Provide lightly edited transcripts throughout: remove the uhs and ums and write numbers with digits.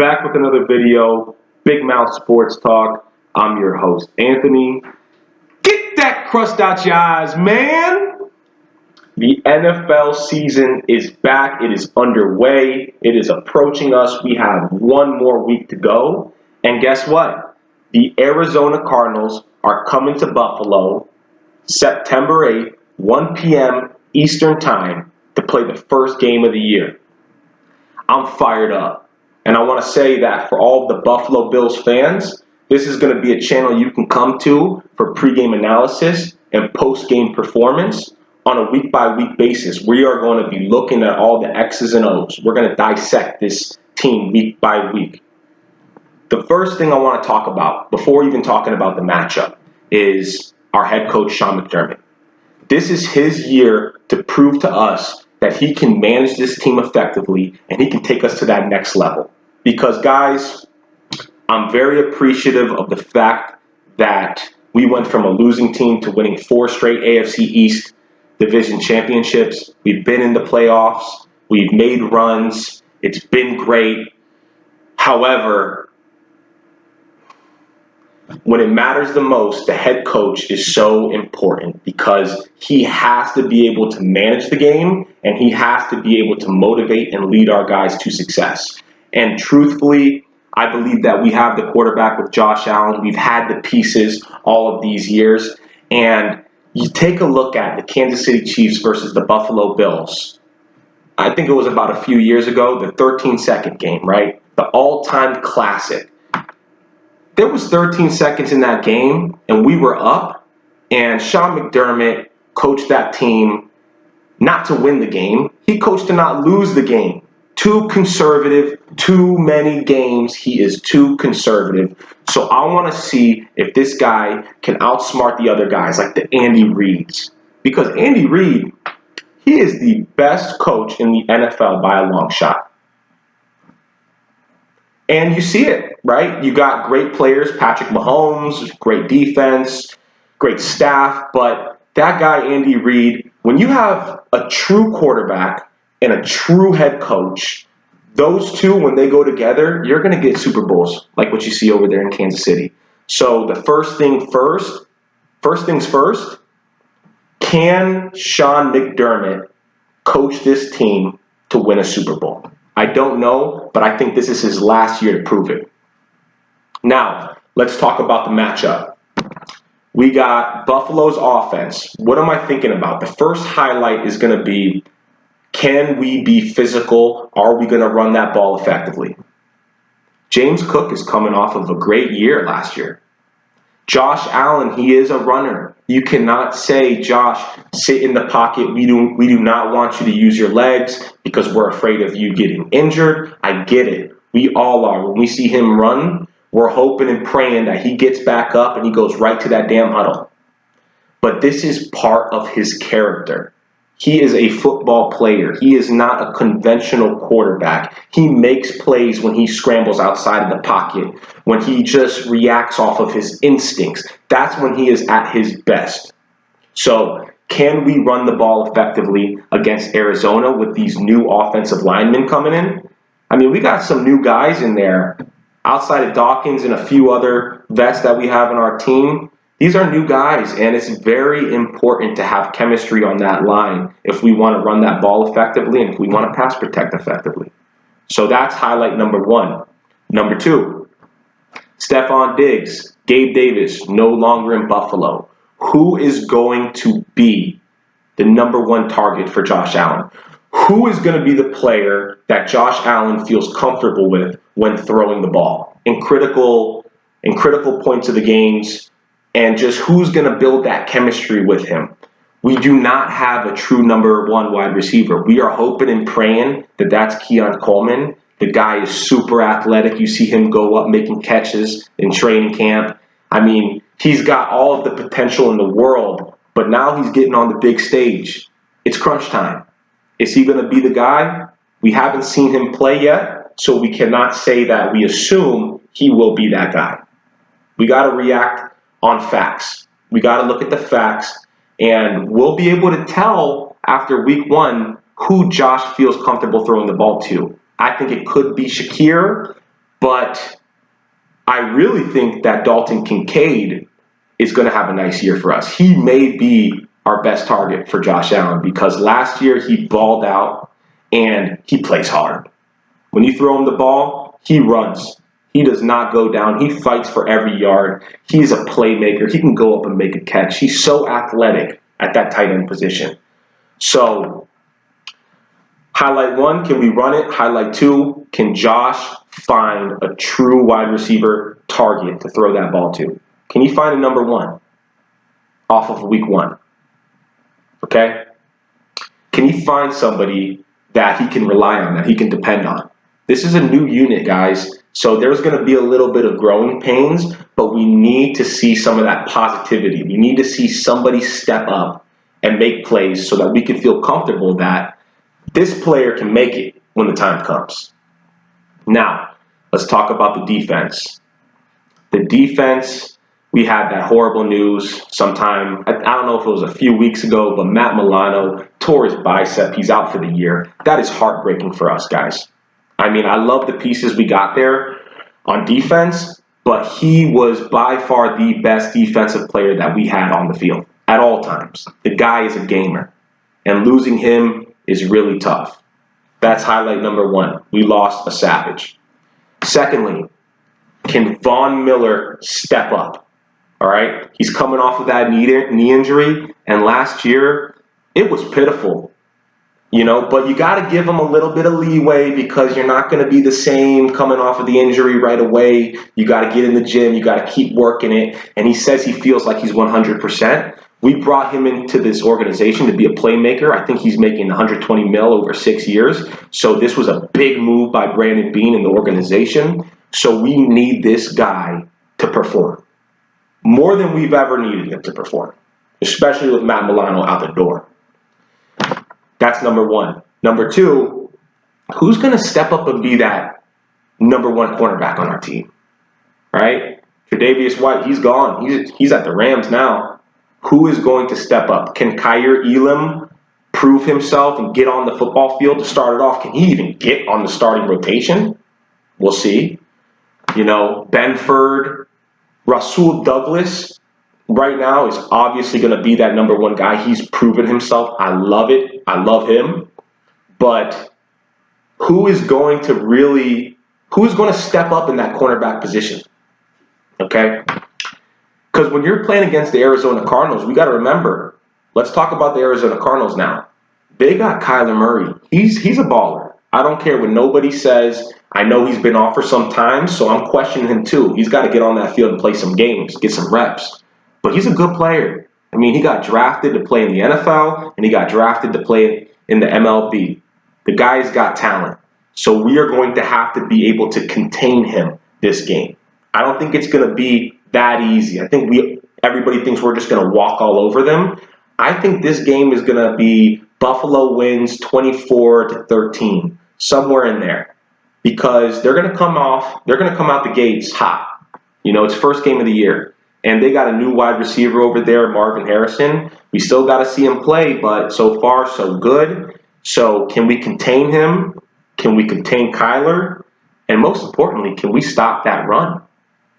Back with another video, Big Mouth Sports Talk. I'm your host, Anthony. Get that crust out your eyes, man! The NFL season is back. It is underway. It is approaching us. We have one more week to go. And guess what? The Arizona Cardinals are coming to Buffalo September 8th, 1 p.m. Eastern Time to play the first game of the year. I'm fired up. And I want to say that for all the Buffalo Bills fans, this is going to be a channel you can come to for pregame analysis and postgame performance on a week-by-week basis. We are going to be looking at all the X's and O's. We're going to dissect this team week by week. The first thing I want to talk about, before even talking about the matchup, is our head coach, Sean McDermott. This is his year to prove to us that he can manage this team effectively and he can take us to that next level. Because, guys, I'm very appreciative of the fact that we went from a losing team to winning 4 straight AFC East division championships. We've been in the playoffs. We've made runs. It's been great. However, when it matters the most, the head coach is so important because he has to be able to manage the game and he has to be able to motivate and lead our guys to success. And truthfully, I believe that we have the quarterback with Josh Allen. We've had the pieces all of these years. And you take a look at the Kansas City Chiefs versus the Buffalo Bills. I think it was about a few years ago, the 13-second game, right? The all-time classic. There was 13 seconds in that game, and we were up, and Sean McDermott coached that team not to win the game. He coached to not lose the game. Too conservative, too many games. He is too conservative. So I want to see if this guy can outsmart the other guys like the Andy Reids. Because Andy Reid, he is the best coach in the NFL by a long shot. And you see it, right? You got great players, Patrick Mahomes, great defense, great staff. But that guy, Andy Reid, when you have a true quarterback and a true head coach, those two, when they go together, you're going to get Super Bowls like what you see over there in Kansas City. So the first things first, can Sean McDermott coach this team to win a Super Bowl? I don't know, but I think this is his last year to prove it. Now, let's talk about the matchup. We got Buffalo's offense. What am I thinking about? The first highlight is going to be, can we be physical? Are we going to run that ball effectively? James Cook is coming off of a great year last year. Josh Allen, he is a runner. You cannot say, Josh, sit in the pocket. We do not want you to use your legs because we're afraid of you getting injured. I get it. We all are. When we see him run, we're hoping and praying that he gets back up and he goes right to that damn huddle. But this is part of his character. He is a football player. He is not a conventional quarterback. He makes plays when he scrambles outside of the pocket, when he just reacts off of his instincts. That's when he is at his best. So, can we run the ball effectively against Arizona with these new offensive linemen coming in? I mean, we got some new guys in there. Outside of Dawkins and a few other vets that we have in our team, these are new guys, and it's very important to have chemistry on that line if we want to run that ball effectively and if we want to pass protect effectively. So that's highlight number 1. Number 2, Stephon Diggs, Gabe Davis, no longer in Buffalo. Who is going to be the number 1 target for Josh Allen? Who is going to be the player that Josh Allen feels comfortable with when throwing the ball in critical points of the games? And just who's going to build that chemistry with him? We do not have a true number 1 wide receiver. We are hoping and praying that that's Keon Coleman. The guy is super athletic. You see him go up making catches in training camp. I mean, he's got all of the potential in the world, but now he's getting on the big stage. It's crunch time. Is he going to be the guy? We haven't seen him play yet, so we cannot say that we assume he will be that guy. We got to react on facts. We got to look at the facts, and we'll be able to tell after week 1 who Josh feels comfortable throwing the ball to. I think it could be Shakir, But I really think that Dalton Kincaid is going to have a nice year for us. He may be our best target for Josh Allen because last year he balled out and he plays hard. When you throw him the ball, he runs. He does not go down. He fights for every yard. He's a playmaker. He can go up and make a catch. He's so athletic at that tight end position. So, highlight 1, can we run it? Highlight 2, can Josh find a true wide receiver target to throw that ball to? Can he find a number 1 off of week 1? Okay? Can he find somebody that he can rely on, that he can depend on? This is a new unit, guys, so there's going to be a little bit of growing pains, but we need to see some of that positivity. We need to see somebody step up and make plays so that we can feel comfortable that this player can make it when the time comes. Now, let's talk about the defense. The defense, we had that horrible news sometime, I don't know if it was a few weeks ago, but Matt Milano tore his bicep. He's out for the year. That is heartbreaking for us, guys. I mean, I love the pieces we got there on defense, but he was by far the best defensive player that we had on the field at all times. The guy is a gamer, and losing him is really tough. That's highlight number 1. We lost a savage. Secondly, can Von Miller step up? All right? He's coming off of that knee injury, and last year, it was pitiful. But you got to give him a little bit of leeway because you're not going to be the same coming off of the injury right away. You got to get in the gym. You got to keep working it. And he says he feels like he's 100%. We brought him into this organization to be a playmaker. I think he's making 120 mil over 6 years. So this was a big move by Brandon Beane and the organization. So we need this guy to perform more than we've ever needed him to perform, especially with Matt Milano out the door. That's number 1. Number 2, who's going to step up and be that number 1 cornerback on our team? Right? Tre'Davious White, he's gone. He's at the Rams now. Who is going to step up? Can Kaiir Elam prove himself and get on the football field to start it off? Can he even get on the starting rotation? We'll see. Benford, Rasul Douglas right now is obviously going to be that number 1 guy. He's proven himself. I love it. I love him. But who is going to step up in that cornerback position? Okay? Because when you're playing against the Arizona Cardinals, we got to remember, let's talk about the Arizona Cardinals now. They got Kyler Murray. He's a baller. I don't care what nobody says. I know he's been off for some time, so I'm questioning him too. He's got to get on that field and play some games, get some reps. But he's a good player. I mean, he got drafted to play in the NFL, and he got drafted to play in the MLB. The guy's got talent. So we are going to have to be able to contain him this game. I don't think it's going to be that easy. I think everybody thinks we're just going to walk all over them. I think this game is going to be Buffalo wins 24-13, somewhere in there. Because they're going to come out the gates hot. It's first game of the year. And they got a new wide receiver over there, Marvin Harrison. We still got to see him play, but so far, so good. So can we contain him? Can we contain Kyler? And most importantly, can we stop that run?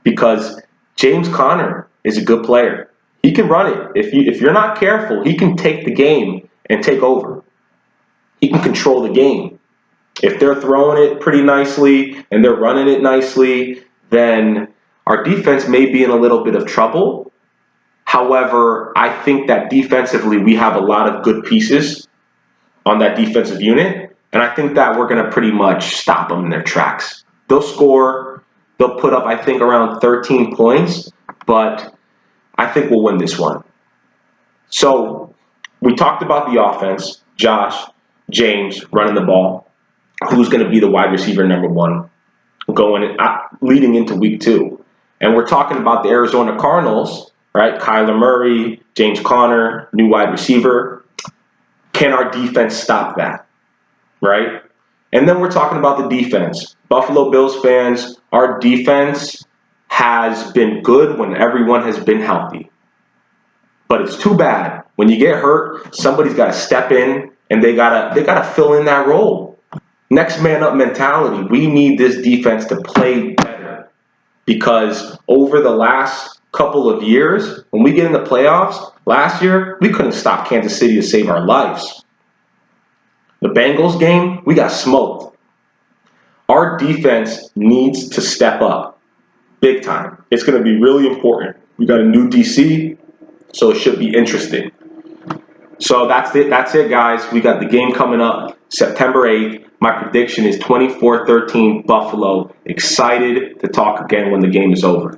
Because James Conner is a good player. He can run it. If you're not careful, he can take the game and take over. He can control the game. If they're throwing it pretty nicely and they're running it nicely, then our defense may be in a little bit of trouble. However, I think that defensively we have a lot of good pieces on that defensive unit, and I think that we're going to pretty much stop them in their tracks. They'll put up, I think, around 13 points, but I think we'll win this one. So we talked about the offense, Josh, James running the ball. Who's going to be the wide receiver number 1 leading into week 2? And we're talking about the Arizona Cardinals, right? Kyler Murray, James Conner, new wide receiver. Can our defense stop that, right? And then we're talking about the defense. Buffalo Bills fans, our defense has been good when everyone has been healthy. But it's too bad. When you get hurt, somebody's got to step in and they gotta fill in that role. next man up mentality. We need this defense to play better because over the last couple of years, when we get in the playoffs, last year, we couldn't stop Kansas City to save our lives. The Bengals game, we got smoked. Our defense needs to step up big time. It's going to be really important. We got a new DC, so it should be interesting. So that's it. That's it, guys. We got the game coming up September 8th. My prediction is 24-13 Buffalo. Excited to talk again when the game is over.